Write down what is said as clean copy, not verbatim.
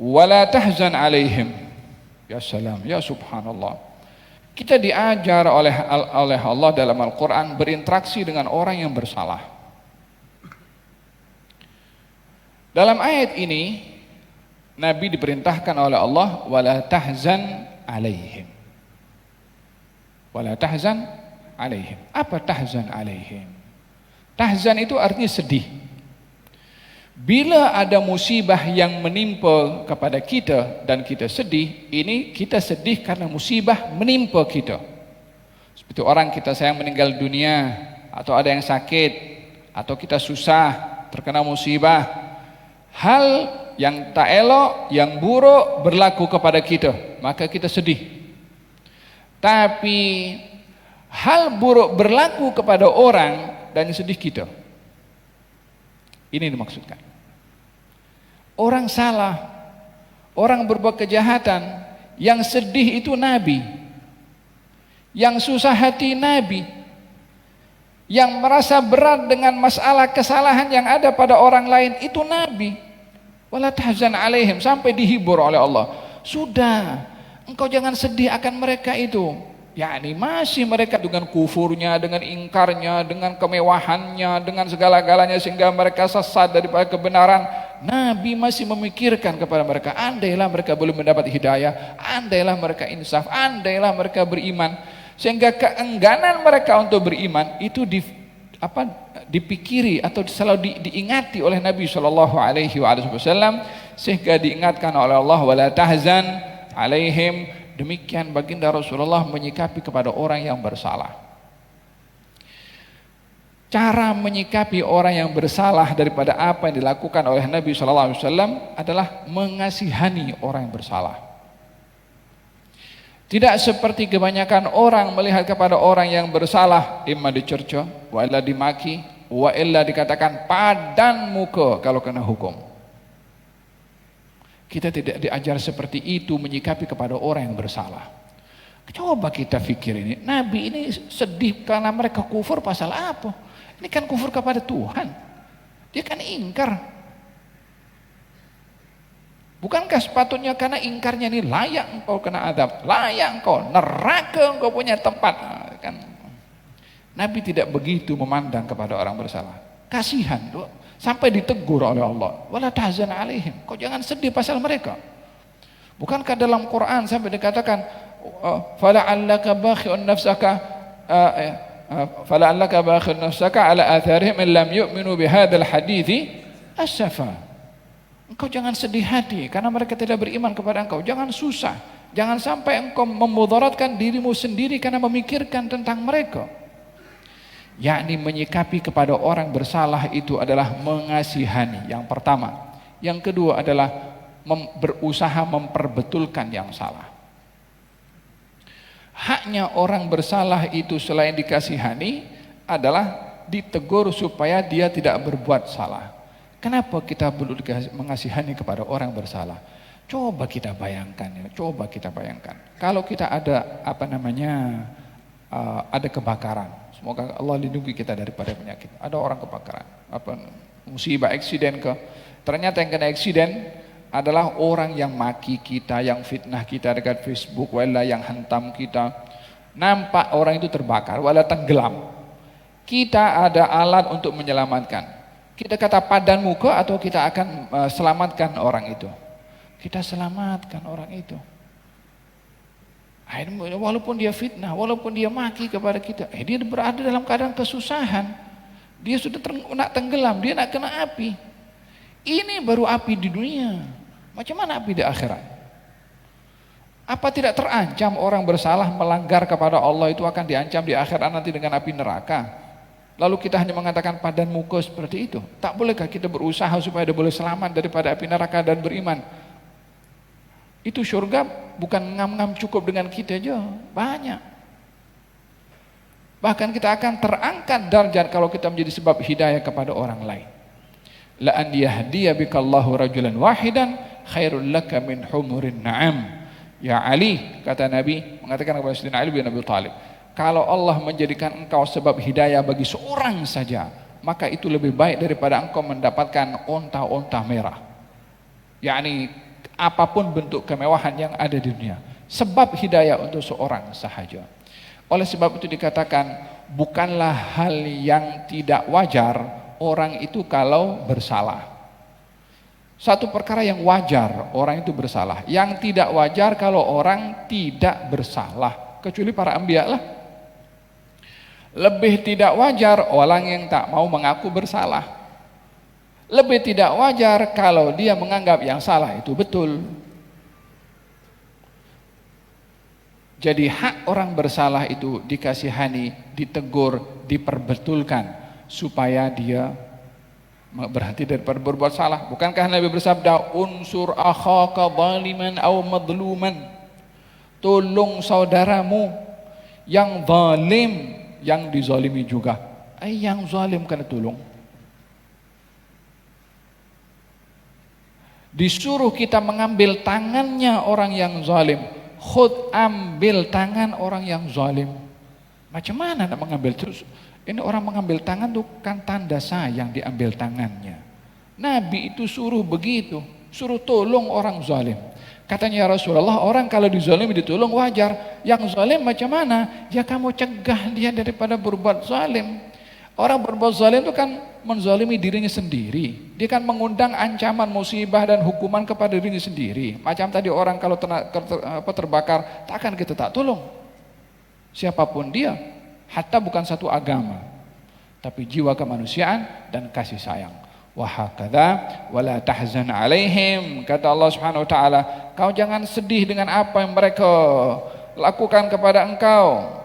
wala tahzan alaihim. Ya salam, ya subhanallah. Kita diajar oleh Allah dalam Al-Quran berinteraksi dengan orang yang bersalah. Dalam ayat ini Nabi diperintahkan oleh Allah wala tahzan alaihim. Wala tahzan alaihim. Apa tahzan alaihim? Tahzan itu artinya sedih. Bila ada musibah yang menimpa kepada kita dan kita sedih, ini kita sedih karena musibah menimpa kita. Seperti orang kita sayang meninggal dunia, atau ada yang sakit, atau kita susah, terkena musibah. Hal yang tak elok, yang buruk berlaku kepada kita, maka kita sedih. Tapi hal buruk berlaku kepada orang dan sedih kita. Ini dimaksudkan. Orang salah, orang berbuat kejahatan, yang sedih itu Nabi, yang susah hati Nabi, yang merasa berat dengan masalah kesalahan yang ada pada orang lain itu Nabi. Wala tahzan alaihim, sampai dihibur oleh Allah. Sudah, engkau jangan sedih akan mereka itu. yakni masih mereka dengan kufurnya, dengan ingkarnya, dengan kemewahannya, dengan segala-galanya sehingga mereka sesat daripada kebenaran. Nabi masih memikirkan kepada mereka, andailah mereka belum mendapat hidayah, andailah mereka insaf, andailah mereka beriman, sehingga keengganan mereka untuk beriman itu dipikiri atau selalu diingati oleh Nabi SAW, sehingga diingatkan oleh Allah, wala tahzan alaihim. Demikian baginda Rasulullah menyikapi kepada orang yang bersalah. Cara menyikapi orang yang bersalah daripada apa yang dilakukan oleh Nabi SAW adalah mengasihani orang yang bersalah. Tidak seperti kebanyakan orang melihat kepada orang yang bersalah, imma dicerca, wa illa dimaki, wa illa dikatakan padan muka kalau kena hukum. Kita tidak diajar seperti itu menyikapi kepada orang yang bersalah. Coba kita pikir ini, Nabi ini sedih karena mereka kufur pasal apa? Ini kan kufur kepada Tuhan. Dia kan ingkar. Bukankah sepatutnya karena ingkarnya ini layak engkau kena azab, layak engkau neraka, engkau punya tempat. Kan Nabi tidak begitu memandang kepada orang bersalah. Kasihan tuh. Sampai ditegur oleh Allah, wala tahzan alaihim, kau jangan sedih pasal mereka. Bukankah dalam Quran sampai dikatakan fala'allaka bakhi'un nafsaka fala'allaka bakhi'un nafsaka ala atharihim in lam yu'minu bihadzal hadithi asafa. Engkau jangan sedih hati karena mereka tidak beriman kepada engkau. Jangan susah, jangan sampai engkau memudaratkan dirimu sendiri karena memikirkan tentang mereka. Yakni menyikapi kepada orang bersalah itu adalah mengasihani, yang pertama. Yang kedua adalah berusaha memperbetulkan yang salah. Haknya orang bersalah itu selain dikasihani adalah ditegur supaya dia tidak berbuat salah. Kenapa kita perlu mengasihani kepada orang bersalah? Coba kita bayangkan ya, coba kita bayangkan. Kalau kita ada ada kebakaran. Semoga Allah lindungi kita daripada penyakit. Ada orang kebakaran, musibah, eksiden ternyata yang kena eksiden adalah orang yang maki kita, yang fitnah kita dekat Facebook, wala yang hentam kita. Nampak orang itu terbakar, wala tenggelam. Kita ada alat untuk menyelamatkan. Kita kata padan muka atau kita akan selamatkan orang itu? Kita selamatkan orang itu. Walaupun dia fitnah, walaupun dia maki kepada kita, dia berada dalam keadaan kesusahan. Dia sudah nak tenggelam, dia nak kena api. Ini baru api di dunia. Macam mana api di akhirat? Apa tidak terancam orang bersalah melanggar kepada Allah itu akan diancam di akhirat nanti dengan api neraka? Lalu kita hanya mengatakan padan muka seperti itu. Tak bolehkah kita berusaha supaya dia boleh selamat daripada api neraka dan beriman? Itu surga bukan ngam-ngam cukup dengan kita aja, banyak. Bahkan kita akan terangkat darjat kalau kita menjadi sebab hidayah kepada orang lain. La an yahdiya bikallahu rajulan wahidan khairul laka min humurin na'am. Ya Ali, kata Nabi, mengatakan kepada Sayyidina Ali bin Abi Thalib, kalau Allah menjadikan engkau sebab hidayah bagi seorang saja, maka itu lebih baik daripada engkau mendapatkan onta-onta merah. Yakni apapun bentuk kemewahan yang ada di dunia. Sebab hidayah untuk seorang sahaja. Oleh sebab itu dikatakan, bukanlah hal yang tidak wajar orang itu kalau bersalah. Satu perkara yang wajar orang itu bersalah. Yang tidak wajar kalau orang tidak bersalah. Kecuali para anbiya lah. Lebih tidak wajar orang yang tak mau mengaku bersalah. Lebih tidak wajar kalau dia menganggap yang salah itu betul. Jadi hak orang bersalah itu dikasihani, ditegur, diperbetulkan supaya dia berhenti daripada berbuat salah. Bukankah Nabi bersabda, unsur akhaka zaliman aw madluman, tolong saudaramu yang zalim, yang dizalimi juga. Yang zalim kena tolong. Disuruh kita mengambil tangannya orang yang zalim. Khud, ambil tangan orang yang zalim. Macam mana nak mengambil terus? Ini orang mengambil tangan itu kan tanda sayang diambil tangannya. Nabi itu suruh begitu, suruh tolong orang zalim. Katanya, ya Rasulullah, orang kalau dizalimi ditolong wajar. Yang zalim macam mana? Ya kamu cegah dia daripada berbuat zalim. Orang berbuat zalim itu kan menzalimi dirinya sendiri. Dia kan mengundang ancaman musibah dan hukuman kepada dirinya sendiri. Macam tadi orang kalau terbakar, takkan kita tak tolong. Siapapun dia, hatta bukan satu agama, tapi jiwa kemanusiaan dan kasih sayang. Wa hakadha wala tahzan alaihim, kata Allah Subhanahu wa taala, kau jangan sedih dengan apa yang mereka lakukan kepada engkau.